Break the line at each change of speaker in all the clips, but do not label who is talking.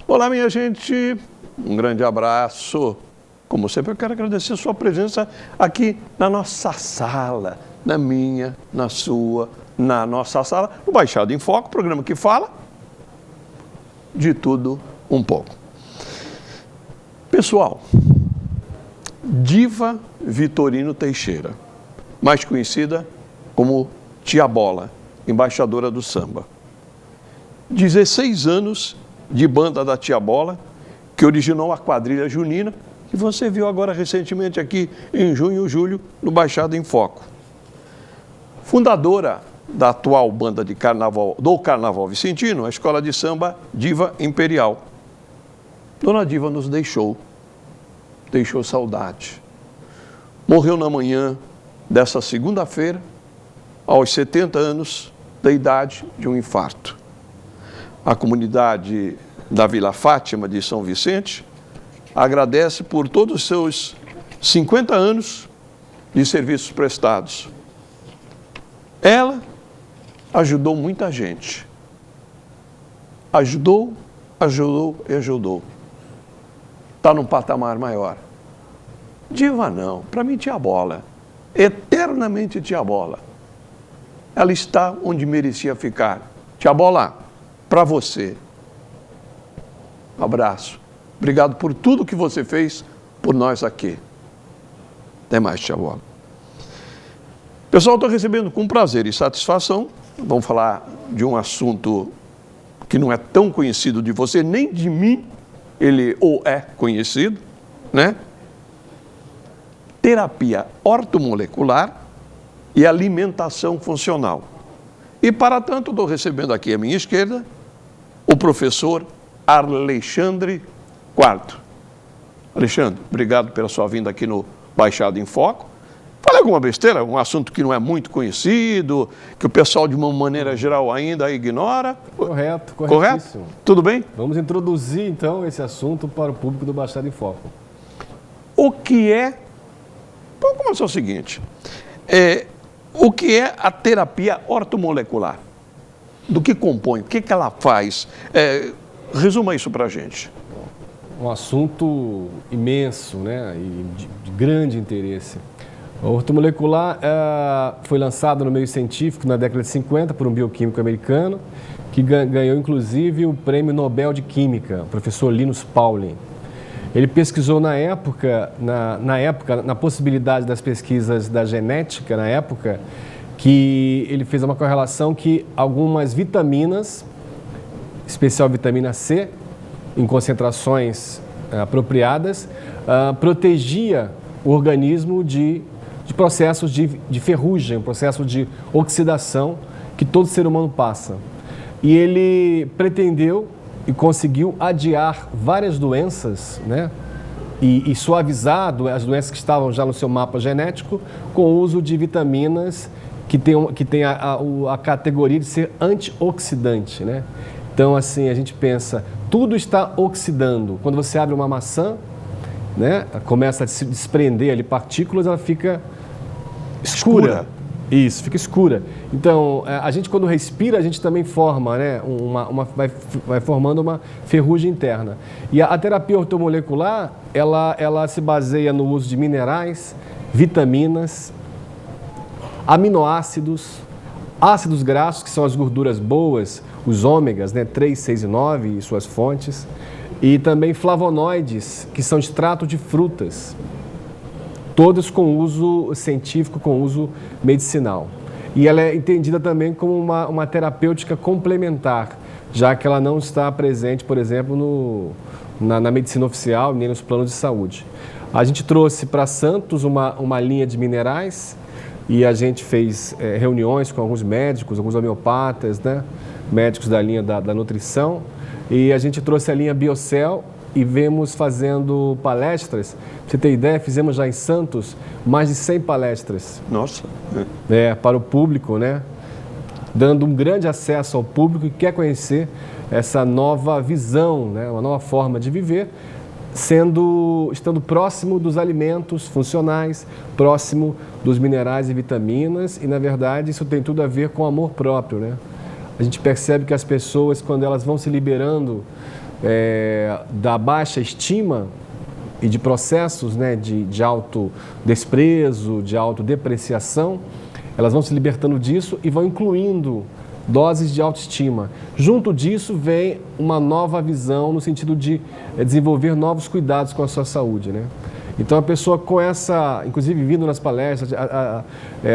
Olá, minha gente, um grande abraço. Como sempre, eu quero agradecer a sua presença aqui na nossa sala, na minha, na sua, na nossa sala, no Baixada em Foco, programa que fala de tudo um pouco. Pessoal, Diva Vitorino Teixeira, mais conhecida como Tia Bola, embaixadora do samba. 16 anos de banda da Tia Bola, que originou a quadrilha junina, que você viu agora recentemente aqui em junho e julho, no Baixada em Foco. Fundadora da atual banda de carnaval, do Carnaval Vicentino, a escola de samba Diva Imperial. Dona Diva nos deixou saudade. Morreu na manhã dessa segunda-feira, aos 70 anos da idade, de um infarto. A comunidade da Vila Fátima de São Vicente agradece por todos os seus 50 anos de serviços prestados. Ela ajudou muita gente. Ajudou e ajudou. Está num patamar maior. Diva não, para mim Tia Bola, eternamente Tia Bola. Ela está onde merecia ficar. Tia Bola, para você, um abraço. Obrigado por tudo que você fez por nós aqui. Até mais, Tia Bola. Pessoal, estou recebendo com prazer e satisfação. Vamos falar de um assunto que não é tão conhecido de você, nem de mim, ele ou é conhecido, né? Terapia ortomolecular e alimentação funcional. E para tanto, estou recebendo aqui à minha esquerda o professor Alexandre Quarto. Alexandre, obrigado pela sua vinda aqui no Baixada em Foco. Falei alguma besteira, um assunto que não é muito conhecido, que o pessoal de uma maneira geral ainda ignora?
Correto,
Correto?
corretíssimo.
Tudo bem?
Vamos introduzir então esse assunto para o público do Baixada em Foco.
O que é... Vamos começar o seguinte. O que é a terapia ortomolecular? Do que compõe? O que ela faz? Resuma isso para a gente.
Um assunto imenso, né? E de grande interesse. O ortomolecular foi lançado no meio científico na década de 50 por um bioquímico americano, que ganhou inclusive o Prêmio Nobel de Química, o professor Linus Pauling. Ele pesquisou na época, na possibilidade das pesquisas da genética, na época, que ele fez uma correlação que algumas vitaminas, especial vitamina C, em concentrações apropriadas, protegia o organismo de processos de ferrugem, processo de oxidação que todo ser humano passa. E ele pretendeu e conseguiu adiar várias doenças, né? E suavizar as doenças que estavam já no seu mapa genético com o uso de vitaminas que tem a categoria de ser antioxidante, né? Então, assim, a gente pensa, tudo está oxidando. Quando você abre uma maçã, né, começa a se desprender ali partículas, ela fica escura. Isso, fica escura. Então, a gente quando respira, a gente também forma, né, vai formando uma ferrugem interna. E a terapia ortomolecular, ela se baseia no uso de minerais, vitaminas, aminoácidos, ácidos graxos, que são as gorduras boas, os ômegas, né, 3, 6 e 9 e suas fontes, e também flavonoides, que são extrato de frutas, todos com uso científico, com uso medicinal. E ela é entendida também como uma terapêutica complementar, já que ela não está presente, por exemplo, na medicina oficial, nem nos planos de saúde. A gente trouxe para Santos uma linha de minerais, e a gente fez reuniões com alguns médicos, alguns homeopatas, né? Médicos da linha da nutrição, e a gente trouxe a linha Biocel e vemos fazendo palestras. Pra você ter ideia, fizemos já em Santos mais de 100 palestras.
Nossa!
Para o público, né? Dando um grande acesso ao público que quer conhecer essa nova visão, né? Uma nova forma de viver, estando próximo dos alimentos funcionais, próximo dos minerais e vitaminas, e na verdade isso tem tudo a ver com amor próprio, né? a gente percebe que as pessoas, quando elas vão se liberando da baixa estima e de processos, né, de autodesprezo, de autodepreciação, elas vão se libertando disso e vão incluindo doses de autoestima. Junto disso vem uma nova visão no sentido de desenvolver novos cuidados com a sua saúde, né? Então a pessoa com essa, inclusive vindo nas palestras,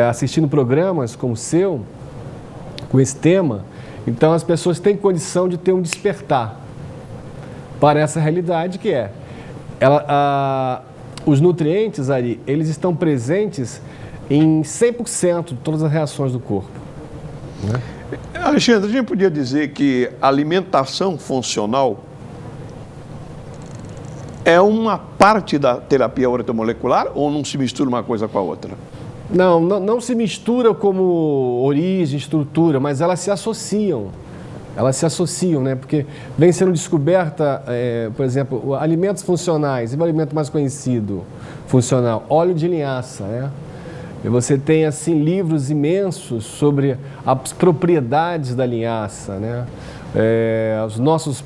assistindo programas como o seu, com esse tema, então as pessoas têm condição de ter um despertar para essa realidade que é os nutrientes, Ari, eles estão presentes em 100% de todas as reações do corpo, né?
Alexandre, a gente podia dizer que a alimentação funcional é uma parte da terapia ortomolecular ou não se mistura uma coisa com a outra?
Não se mistura como origem, estrutura, mas elas se associam. Elas se associam, né? Porque vem sendo descoberta, por exemplo, alimentos funcionais. E o alimento mais conhecido, funcional, óleo de linhaça, né? E você tem, assim, livros imensos sobre as propriedades da linhaça, né?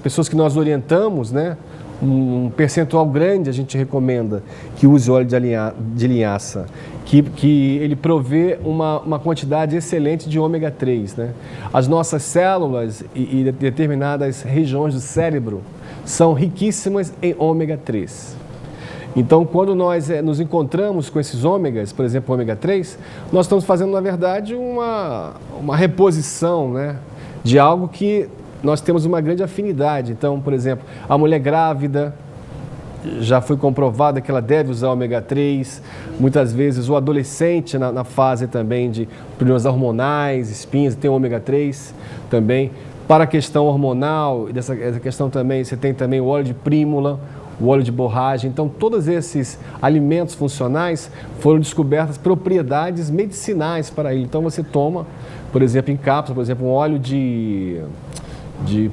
Pessoas que nós orientamos, né? Um percentual grande a gente recomenda que use óleo de linhaça, que ele provê uma quantidade excelente de ômega 3, né? As nossas células e determinadas regiões do cérebro são riquíssimas em ômega 3. Então, quando nós nos encontramos com esses ômegas, por exemplo, ômega 3, nós estamos fazendo, na verdade, uma reposição, né, de algo que nós temos uma grande afinidade. Então, por exemplo, a mulher grávida, já foi comprovada que ela deve usar ômega 3, muitas vezes o adolescente na fase também de problemas hormonais, espinhas, tem ômega 3 também. Para a questão hormonal, essa questão também, você tem também o óleo de prímula, o óleo de borragem. Então, todos esses alimentos funcionais foram descobertas propriedades medicinais para ele. Então, você toma, por exemplo, em cápsula, por exemplo, um óleo de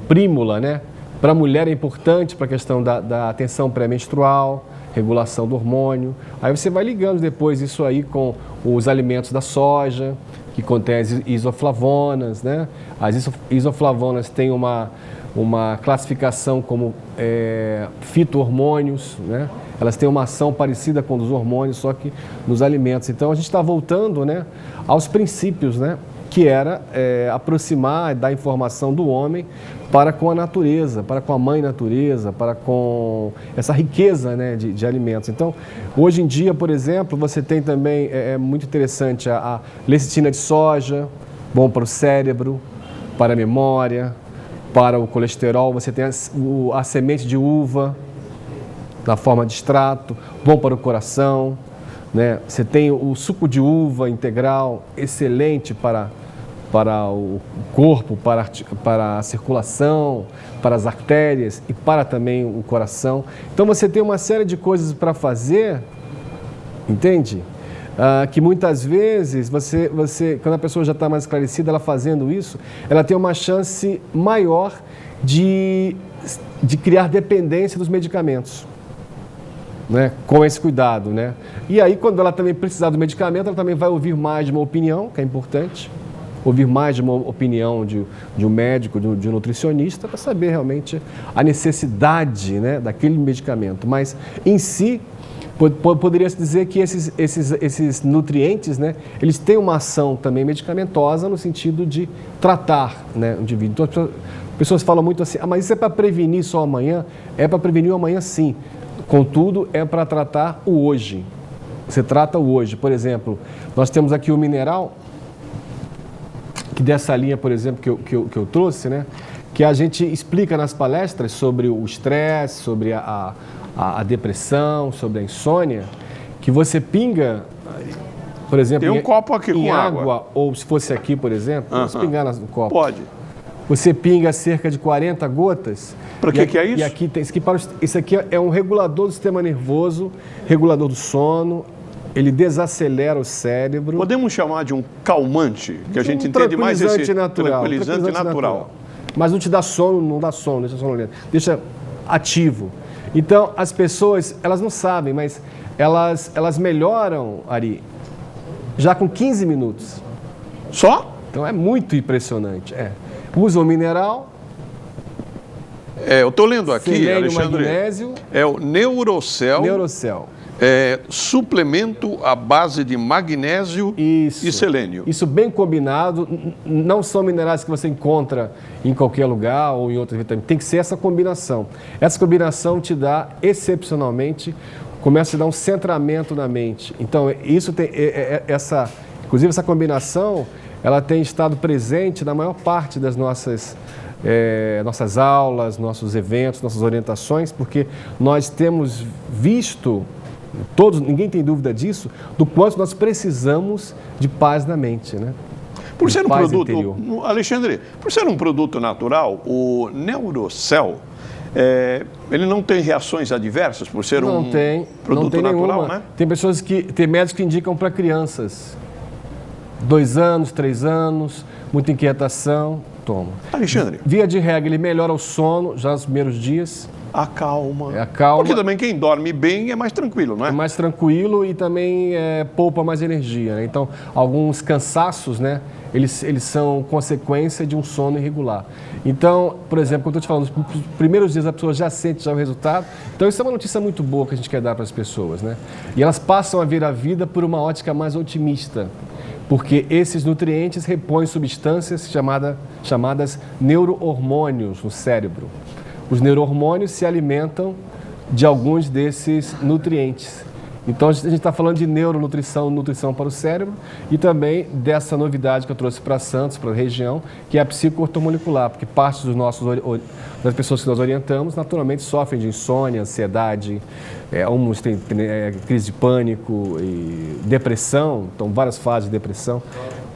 prímula, né? Para a mulher é importante para a questão da atenção pré-menstrual, regulação do hormônio. Aí você vai ligando depois isso aí com os alimentos da soja, que contém as isoflavonas, né? As isoflavonas têm uma classificação como fito-hormônios, né? Elas têm uma ação parecida com os hormônios, só que nos alimentos. Então, a gente está voltando, né, aos princípios, né, que era aproximar da informação do homem para com a natureza, para com a mãe natureza, para com essa riqueza, né, de alimentos. Então, hoje em dia, por exemplo, você tem também, muito interessante, a lecitina de soja, bom para o cérebro, para a memória, para o colesterol. Você tem a semente de uva, na forma de extrato, bom para o coração, né? Você tem o suco de uva integral, excelente para o corpo, para a circulação, para as artérias e para também o coração. Então você tem uma série de coisas para fazer, entende? Que muitas vezes, quando a pessoa já está mais esclarecida, ela fazendo isso, ela tem uma chance maior de criar dependência dos medicamentos, né? Com esse cuidado, né? E aí, quando ela também precisar do medicamento, ela também vai ouvir mais de uma opinião, que é importante, ouvir mais de uma opinião de um médico, de um nutricionista, para saber realmente a necessidade, né, daquele medicamento. Mas, em si, poderia-se dizer que esses nutrientes, né, eles têm uma ação também medicamentosa no sentido de tratar, né, o indivíduo. Então, as pessoas falam muito assim, mas isso é para prevenir só amanhã? É para prevenir o amanhã, sim. Contudo, é para tratar o hoje. Você trata o hoje. Por exemplo, nós temos aqui o mineral, que dessa linha, por exemplo, que eu trouxe, né, que a gente explica nas palestras sobre o estresse, sobre a depressão, sobre a insônia, que você pinga, por exemplo,
tem um copo aqui
em
com
água, ou se fosse aqui, por exemplo, vamos pingar no copo.
Pode.
Você pinga cerca de 40 gotas.
Para que é isso?
E aqui tem, isso aqui é um regulador do sistema nervoso, regulador do sono, ele desacelera o cérebro.
Podemos chamar de um calmante, que a gente entende mais esse
tranquilizante natural. Mas não te dá sono, não dá sono, deixa sonolento, deixa ativo. Então, as pessoas, elas não sabem, mas elas melhoram, Ari, já com 15 minutos.
Só?
Então, é muito impressionante, Usa o mineral,
Eu estou lendo aqui,
selênio,
Alexandre,
magnésio,
é o Neurocel, suplemento à base de magnésio e selênio.
Isso bem combinado, não são minerais que você encontra em qualquer lugar ou em outras vitaminas, tem que ser essa combinação. Essa combinação te dá, excepcionalmente, começa a dar um centramento na mente. Então, isso tem, inclusive essa combinação, ela tem estado presente na maior parte das nossas aulas, nossos eventos, nossas orientações, porque nós temos visto, ninguém tem dúvida disso, do quanto nós precisamos de paz na mente, né?
Por ser um
paz
produto,
interior.
Alexandre, por ser um produto natural, o Neurocel, ele não tem reações adversas por ser produto natural,
nenhuma.
né?
Tem médicos que indicam para crianças, 2 anos, 3 anos, muita inquietação, toma.
Alexandre.
Via de regra, ele melhora o sono já nos primeiros dias.
Acalma.
Acalma.
Porque também quem dorme bem é mais tranquilo, não é?
É mais tranquilo e também poupa mais energia, né? Então, alguns cansaços, né? Eles são consequência de um sono irregular. Então, por exemplo, quando eu estou te falando, nos primeiros dias a pessoa já sente o resultado. Então, isso é uma notícia muito boa que a gente quer dar para as pessoas, né? E elas passam a ver a vida por uma ótica mais otimista, porque esses nutrientes repõem substâncias chamadas neurohormônios no cérebro. Os neurohormônios se alimentam de alguns desses nutrientes. Então, a gente está falando de neuronutrição, nutrição para o cérebro e também dessa novidade que eu trouxe para Santos, para a região, que é a psicoortomolecular, porque parte das pessoas que nós orientamos, naturalmente, sofrem de insônia, ansiedade, alguns têm crise de pânico e depressão, então várias fases de depressão.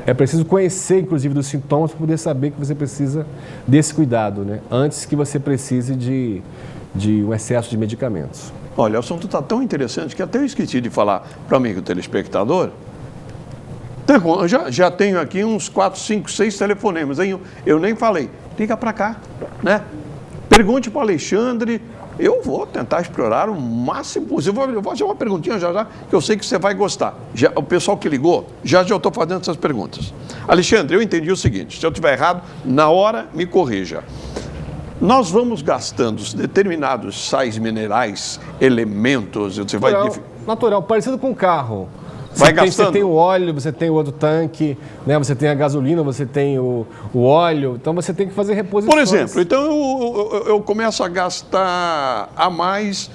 É preciso conhecer, inclusive, dos sintomas para poder saber que você precisa desse cuidado, né? Antes que você precise de um excesso de medicamentos.
Olha, o assunto está tão interessante que até eu esqueci de falar para o amigo telespectador. Já tenho aqui uns 4, 5, 6 telefonemas. Aí eu nem falei. Liga para cá, né? Pergunte para o Alexandre. Eu vou tentar explorar o máximo possível. Eu vou fazer uma perguntinha já, que eu sei que você vai gostar. O pessoal que ligou, já estou fazendo essas perguntas. Alexandre, eu entendi o seguinte. Se eu estiver errado, na hora, me corrija. Nós vamos gastando determinados sais minerais, elementos, você
natural, parecido com o carro.
Gastando?
Você tem o óleo, você tem o outro tanque, né? Você tem a gasolina, você tem o óleo, então você tem que fazer reposições.
Por exemplo, então eu começo a gastar a mais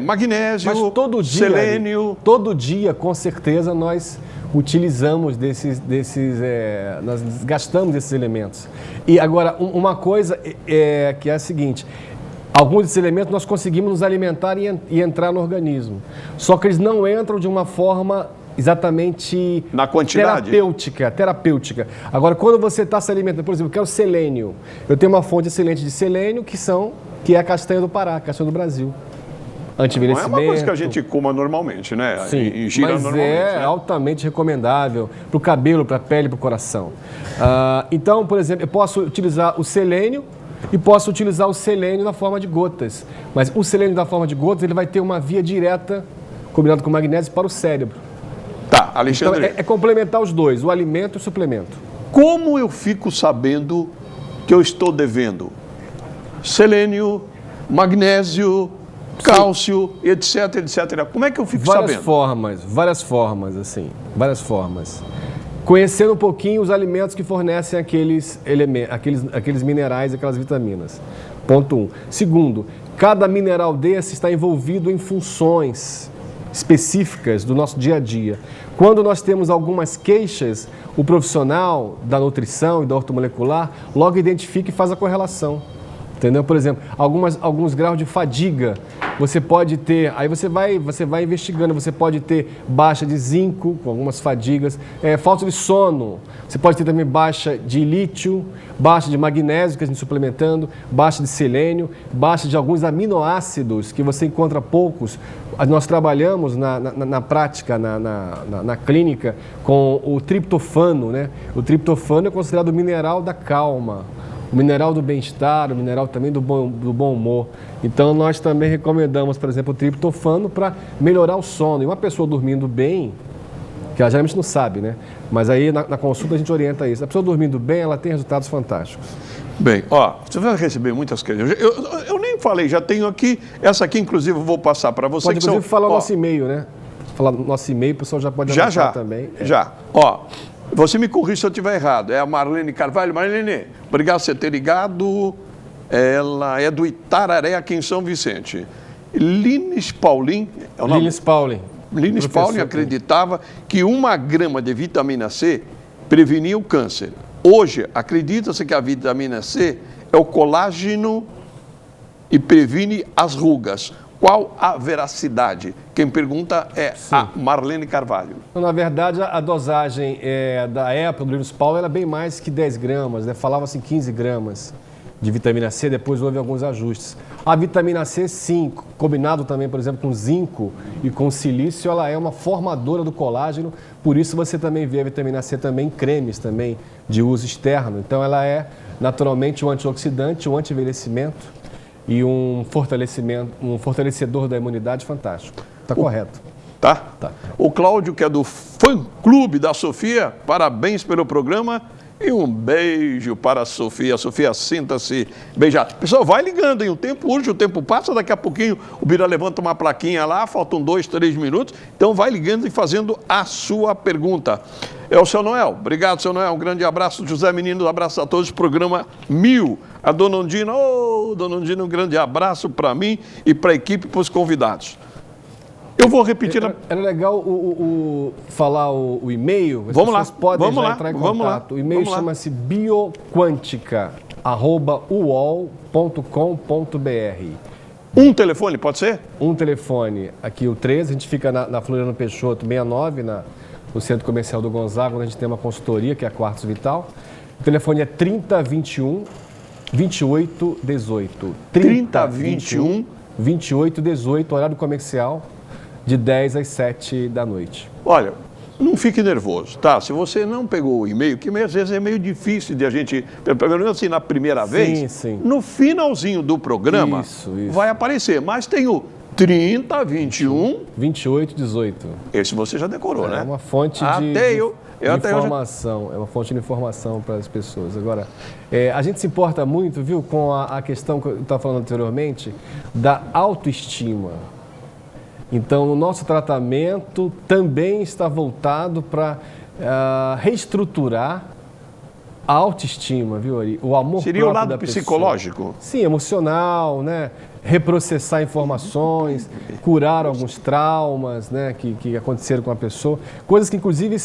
magnésio,
mas todo dia,
selênio.
Todo dia, com certeza, nós utilizamos nós gastamos desses elementos. E agora, uma coisa que é a seguinte: alguns desses elementos nós conseguimos nos alimentar e entrar no organismo. Só que eles não entram de uma forma exatamente
na quantidade
terapêutica. Agora, quando você está se alimentando, por exemplo, eu quero selênio. Eu tenho uma fonte excelente de selênio que é a castanha do Pará, a castanha do Brasil. Anti-envelhecimento.
Não é uma coisa que a gente coma normalmente, né?
Sim, mas é altamente recomendável para o cabelo, para a pele, para o coração. Então, por exemplo, eu posso utilizar o selênio e posso utilizar o selênio na forma de gotas. Mas o selênio na forma de gotas, ele vai ter uma via direta, combinado com o magnésio, para o cérebro.
Tá, Alexandre.
Então, é complementar os dois, o alimento e o suplemento.
Como eu fico sabendo que eu estou devendo selênio, magnésio, cálcio, etc, etc? Como é que eu fico sabendo?
Várias formas. Conhecendo um pouquinho os alimentos que fornecem aqueles minerais, aquelas vitaminas. Ponto 1. Segundo, cada mineral desse está envolvido em funções específicas do nosso dia a dia. Quando nós temos algumas queixas, o profissional da nutrição e da ortomolecular logo identifica e faz a correlação. Entendeu? Por exemplo, alguns graus de fadiga, você pode ter, aí você vai investigando, você pode ter baixa de zinco, com algumas fadigas, falta de sono, você pode ter também baixa de lítio, baixa de magnésio, que a gente suplementando, baixa de selênio, baixa de alguns aminoácidos, que você encontra poucos. Nós trabalhamos na prática, na clínica, com o triptofano, né? O triptofano é considerado o mineral da calma, o mineral do bem-estar, o mineral também do bom humor. Então, nós também recomendamos, por exemplo, o triptofano para melhorar o sono. E uma pessoa dormindo bem, que ela geralmente não sabe, né? Mas aí na consulta a gente orienta isso. A pessoa dormindo bem, ela tem resultados fantásticos.
Bem, ó, você vai receber muitas questões. Eu nem falei, já tenho aqui, essa aqui inclusive eu vou passar para você.
Pode inclusive falar o nosso e-mail, né? Falar nosso e-mail, o pessoal já pode anotar também.
Já. Ó, você me corrige se eu estiver errado. É a Marlene Carvalho. Marlene, obrigado por você ter ligado. Ela é do Itararé, aqui em São Vicente. Lines Paulin, é o nome?
Lines Paulin.
Lines Paulin acreditava que 1 grama de vitamina C prevenia o câncer. Hoje, acredita-se que a vitamina C é o colágeno e previne as rugas. Qual a veracidade? Quem pergunta é a Marlene Carvalho.
Na verdade, a dosagem da época do Lines Paulin era bem mais que 10 gramas, né? Falava-se 15 gramas de vitamina C, depois houve alguns ajustes. A vitamina C, sim, combinado também, por exemplo, com zinco e com silício, ela é uma formadora do colágeno, por isso você também vê a vitamina C também em cremes também de uso externo. Então ela é naturalmente um antioxidante, um anti-envelhecimento e um fortalecedor da imunidade fantástico. Está correto.
Tá? O Cláudio, que é do fã-clube da Sofia, parabéns pelo programa. E um beijo para a Sofia. Sofia, sinta-se beijada. Pessoal, vai ligando, hein? O tempo urge, o tempo passa. Daqui a pouquinho o Bira levanta uma plaquinha lá, faltam 2, 3 minutos. Então vai ligando e fazendo a sua pergunta. É o seu Noel. Obrigado, seu Noel. Um grande abraço. José Menino, um abraço a todos. Programa 1000. A Dona Ondina, Dona Ondina, um grande abraço para mim e para a equipe e para os convidados. Eu vou repetir.
Era legal falar o e-mail.
Vamos lá.
Podem entrar em contato. O e-mail chama-se bioquântica@uol.com.br.
Um telefone, pode ser?
Um telefone. Aqui o 13, a gente fica na Floriano Peixoto 69, no Centro Comercial do Gonzaga, onde a gente tem uma consultoria, que é a Quartzo Vital. O telefone é 3021 2818.
3021
2818, horário comercial, de 10 às 7 da noite.
Olha, não fique nervoso, tá? Se você não pegou o e-mail, que às vezes é meio difícil de a gente, pelo menos assim, na primeira vez,
sim.
No finalzinho do programa,
isso.
Vai aparecer. Mas tem o 3021
2818.
Esse você já decorou, né?
É uma fonte de informação. É uma fonte de informação para as pessoas. Agora, a gente se importa muito, viu, com a questão que eu estava falando anteriormente, da autoestima. Então, o nosso tratamento também está voltado para reestruturar a autoestima, viu, Ari? O amor
Seria
próprio
o lado psicológico?
Pessoa. Sim, emocional, né? Reprocessar informações, curar alguns traumas, né, que aconteceram com a pessoa. Coisas que, inclusive,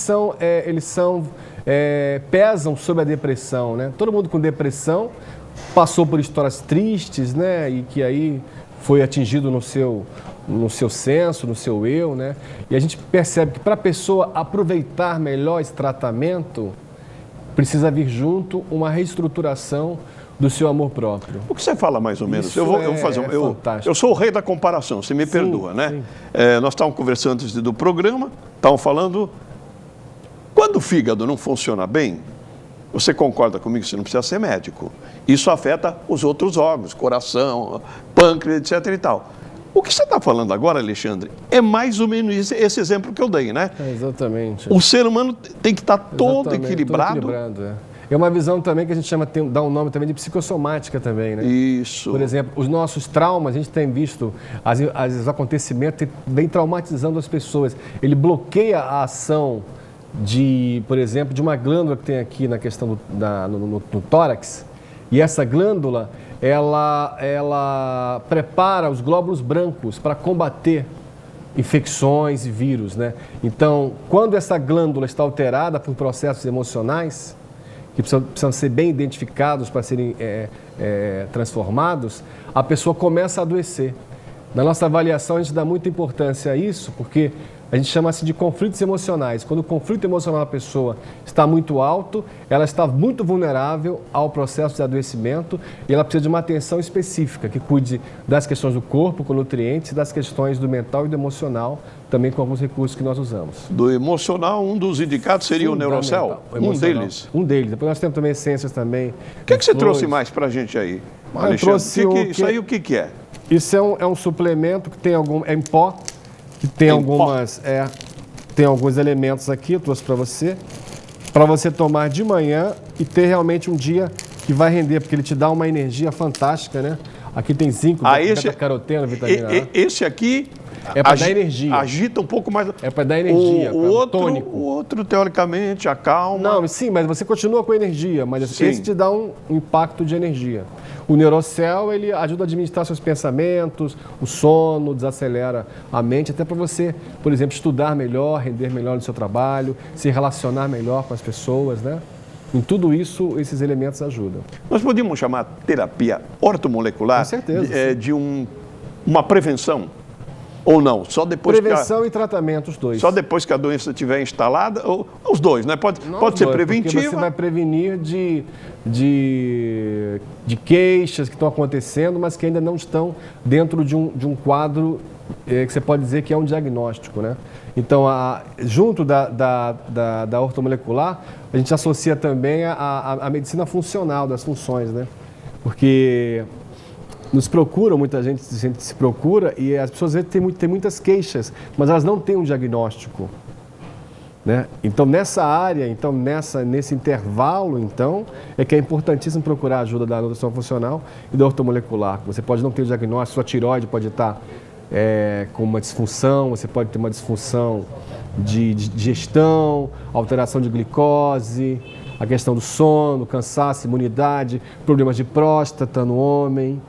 pesam sobre a depressão, né? Todo mundo com depressão passou por histórias tristes, né? E que aí foi atingido no seu senso, no seu eu, né? E a gente percebe que para a pessoa aproveitar melhor esse tratamento, precisa vir junto uma reestruturação do seu amor próprio.
O que você fala mais ou menos?
Isso
eu vou fazer
fantástico.
Eu sou o rei da comparação, você me perdoa, né? Nós estávamos conversando antes do programa, estávamos falando, quando o fígado não funciona bem, você concorda comigo que você não precisa ser médico. Isso afeta os outros órgãos, coração, pâncreas, etc. e tal. O que você está falando agora, Alexandre, é mais ou menos esse exemplo que eu dei, né?
Exatamente.
O ser humano tem que estar todo equilibrado.
É uma visão também que a gente dá um nome também de psicossomática também, né?
Isso.
Por exemplo, os nossos traumas, a gente tem visto, os acontecimentos vem traumatizando as pessoas. Ele bloqueia a ação por exemplo, de uma glândula que tem aqui na questão no tórax. E essa glândula, ela prepara os glóbulos brancos para combater infecções e vírus, né? Então, quando essa glândula está alterada por processos emocionais, que precisam ser bem identificados para serem transformados, a pessoa começa a adoecer. Na nossa avaliação, a gente dá muita importância a isso, porque a gente chama assim de conflitos emocionais. Quando o conflito emocional da pessoa está muito alto, ela está muito vulnerável ao processo de adoecimento e ela precisa de uma atenção específica, que cuide das questões do corpo, com nutrientes, e das questões do mental e do emocional, também com alguns recursos que nós usamos.
Do emocional, um dos indicados seria o Neurocell? Um deles?
Um deles. Depois nós temos também essências também.
O que você trouxe mais para a gente aí, Alexandre? Isso aí o que é?
Isso é um suplemento que tem é em pó, que tem algumas... tem alguns elementos aqui, eu trouxe para você tomar de manhã e ter realmente um dia que vai render, porque ele te dá uma energia fantástica, né? Aqui tem zinco, beta-caroteno, vitamina A.
Esse aqui
é para dar energia.
Agita um pouco mais.
É para dar energia, tônico.
O outro, teoricamente, acalma.
Não, sim, mas você continua com energia, mas esse te dá um impacto de energia. O Neurocell, ele ajuda a administrar seus pensamentos, o sono, desacelera a mente, até para você, por exemplo, estudar melhor, render melhor no seu trabalho, se relacionar melhor com as pessoas, né? Em tudo isso, esses elementos ajudam.
Nós podíamos chamar terapia ortomolecular
com certeza,
de uma prevenção? Ou não? Só depois
prevenção e tratamento, os dois.
Só depois que a doença estiver instalada? Ou os dois, né? Pode ser preventiva.
Porque você vai prevenir de queixas que estão acontecendo, mas que ainda não estão dentro de um quadro que você pode dizer que é um diagnóstico, né? Então, junto da ortomolecular, a gente associa também a medicina funcional das funções, né? Porque nos procuram, muita gente se procura e as pessoas às vezes têm muitas queixas, mas elas não têm um diagnóstico, né? Então, nessa área, nesse intervalo, é que é importantíssimo procurar a ajuda da nutrição funcional e da ortomolecular. Você pode não ter o diagnóstico, sua tireoide pode estar com uma disfunção, você pode ter uma disfunção de digestão, alteração de glicose, a questão do sono, cansaço, imunidade, problemas de próstata no homem,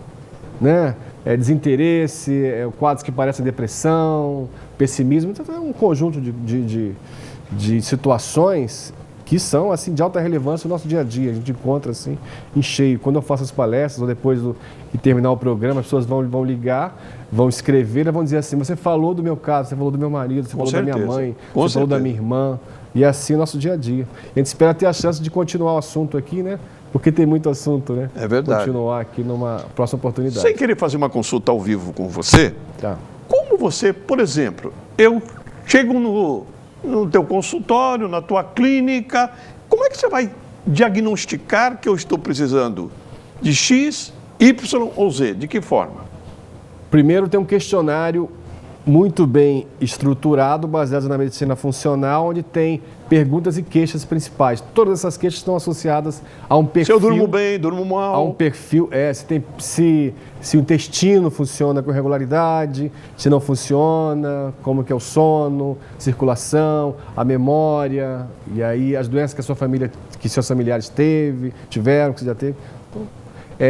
né? Desinteresse, quadros que parecem depressão, pessimismo. Então, é um conjunto de situações que são assim, de alta relevância no nosso dia a dia. A gente encontra assim, em cheio. Quando eu faço as palestras, ou depois de terminar o programa, as pessoas vão ligar, vão escrever, vão dizer assim, você falou do meu caso, você falou do meu marido, você falou da minha mãe, você falou da minha irmã. E assim é o nosso dia a dia. A gente espera ter a chance de continuar o assunto aqui, né? Porque tem muito assunto, né?
É verdade.
Continuar aqui numa próxima oportunidade.
Sem querer fazer uma consulta ao vivo com você, como você, por exemplo, eu chego no teu consultório, na tua clínica, como é que você vai diagnosticar que eu estou precisando de X, Y ou Z? De que forma?
Primeiro tem um questionário muito bem estruturado, baseado na medicina funcional, onde tem perguntas e queixas principais. Todas essas queixas estão associadas a um perfil...
Se eu durmo bem, durmo mal...
A um perfil, se o intestino funciona com regularidade, se não funciona, como que é o sono, circulação, a memória, e aí as doenças que a sua família, que seus familiares tiveram, que você já teve. Então,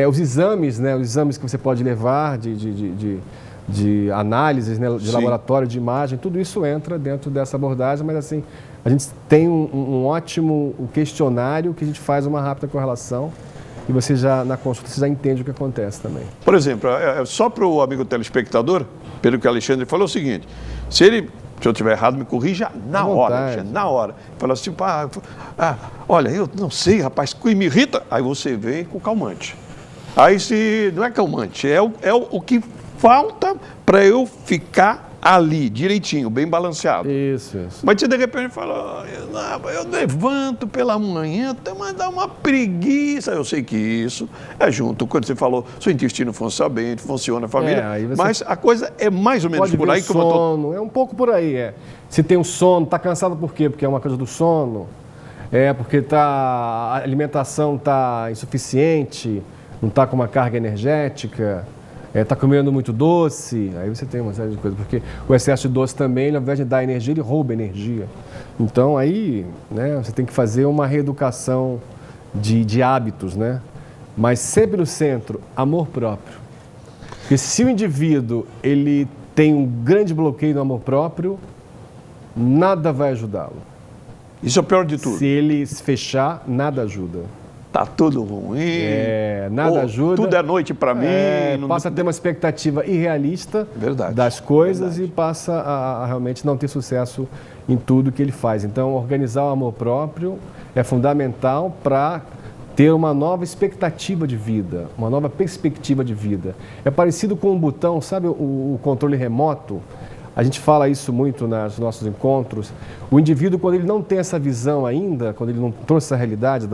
os exames, né, os exames que você pode levar de análises, né, de laboratório, de imagem, tudo isso entra dentro dessa abordagem, mas assim, a gente tem um ótimo questionário que a gente faz uma rápida correlação e você já, na consulta, você já entende o que acontece também.
Por exemplo, só para o amigo telespectador, pelo que o Alexandre falou, é o seguinte, se eu estiver errado, me corrija na hora, Alexandre, na hora. Fala assim, olha, eu não sei, rapaz, que me irrita, aí você vem com calmante. Aí se não é calmante, é o que falta para eu ficar ali, direitinho, bem balanceado.
Isso.
Mas se de repente fala, eu levanto pela manhã, mas dá uma preguiça. Eu sei que isso é junto, quando você falou, seu intestino funciona bem, funciona a família, mas a coisa é mais ou menos por aí.
Que sono, é um pouco por aí, Se tem um sono, está cansado por quê? Porque é uma coisa do sono, porque a alimentação está insuficiente, não está com uma carga energética, está comendo muito doce, aí você tem uma série de coisas, porque o excesso de doce também, ao invés de dar energia, ele rouba energia. Então aí, né, você tem que fazer uma reeducação de hábitos, né? Mas sempre no centro, amor próprio. Porque se o indivíduo ele tem um grande bloqueio no amor próprio, nada vai ajudá-lo.
Isso é o pior de tudo.
Se ele se fechar, nada ajuda.
Tá tudo ruim.
Nada ajuda.
Tudo é noite para mim.
Passa a ter uma expectativa irrealista das coisas e passa a realmente não ter sucesso em tudo que ele faz. Então, organizar o amor próprio é fundamental para ter uma nova expectativa de vida, uma nova perspectiva de vida. É parecido com um botão, sabe o controle remoto? A gente fala isso muito nos nossos encontros. O indivíduo, quando ele não tem essa visão ainda, quando ele não trouxe essa realidade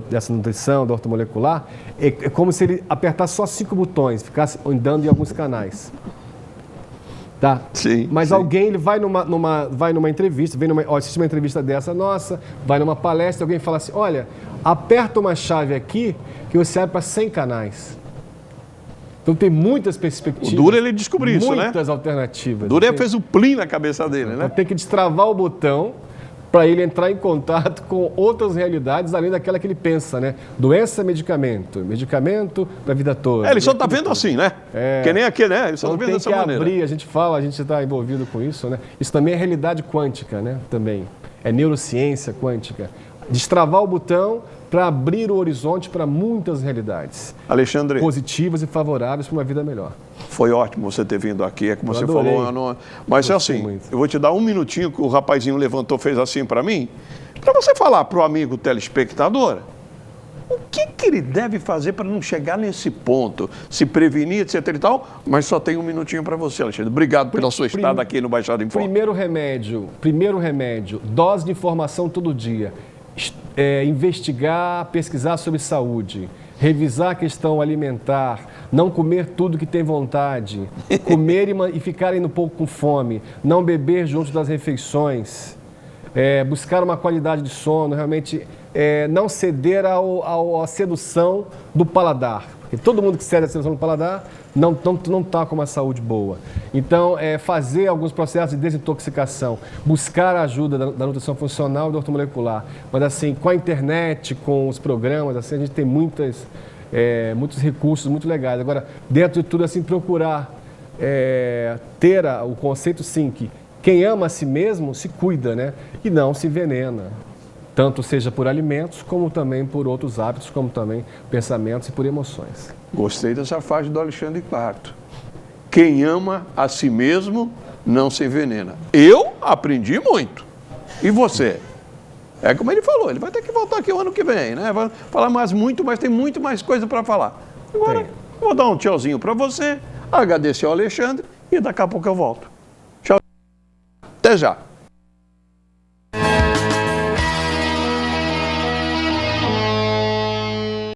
dessa nutrição, da ortomolecular, é como se ele apertasse só 5 botões, ficasse andando em alguns canais. Tá?
Sim,
Mas
sim.
alguém ele vai numa entrevista, assiste uma entrevista dessa nossa, vai numa palestra, alguém fala assim, olha, aperta uma chave aqui que você abre para 100 canais. Então tem muitas perspectivas.
O duro é ele descobrir isso, né?
Muitas alternativas.
O duro fez o plim na cabeça dele, né?
Tem que destravar o botão para ele entrar em contato com outras realidades, além daquela que ele pensa, né? Doença, medicamento. Medicamento para a vida toda.
Ele só está vendo assim, né? Que nem aqui, né? Ele só
Então
está vendo
tem
dessa
que
maneira.
abrir, a gente está envolvido com isso, né? Isso também é realidade quântica, né? Também. É neurociência quântica. Destravar o botão para abrir o horizonte para muitas realidades.
Alexandre,
Positivas e favoráveis para uma vida melhor.
foi ótimo você ter vindo aqui, é como você
adorei.
falou. Mas é
Gostei
assim,
muito.
eu vou te dar um minutinho que o rapazinho levantou, fez assim para mim, para você falar para o amigo telespectador o que ele deve fazer para não chegar nesse ponto, se prevenir, etc e tal, mas só tem um minutinho para você, Alexandre. Obrigado pela sua estada aqui no Baixada em Foco.
Primeiro remédio, dose de informação todo dia. Investigar, pesquisar sobre saúde, revisar a questão alimentar, não comer tudo que tem vontade, comer e ficar indo um pouco com fome, não beber junto das refeições, buscar uma qualidade de sono, realmente não ceder à sedução do paladar. Porque todo mundo que cede à sedução do paladar não está com uma saúde boa. Então, fazer alguns processos de desintoxicação, buscar a ajuda da nutrição funcional e da ortomolecular. Mas assim, com a internet, com os programas, assim, a gente tem muitos recursos muito legais. Agora, dentro de tudo, assim, procurar ter o conceito, sim, que quem ama a si mesmo se cuida, né? E não se envenena. Tanto seja por alimentos, como também por outros hábitos, como também pensamentos e por emoções.
Gostei dessa frase do Alexandre Quarto. Quem ama a si mesmo não se envenena. Eu aprendi muito. E você? É como ele falou, ele vai ter que voltar aqui o ano que vem, né? Vai falar mais muito, mas tem muito mais coisa para falar. Agora, vou dar um tchauzinho para você, agradecer ao Alexandre e daqui a pouco eu volto. Tchau. Até já.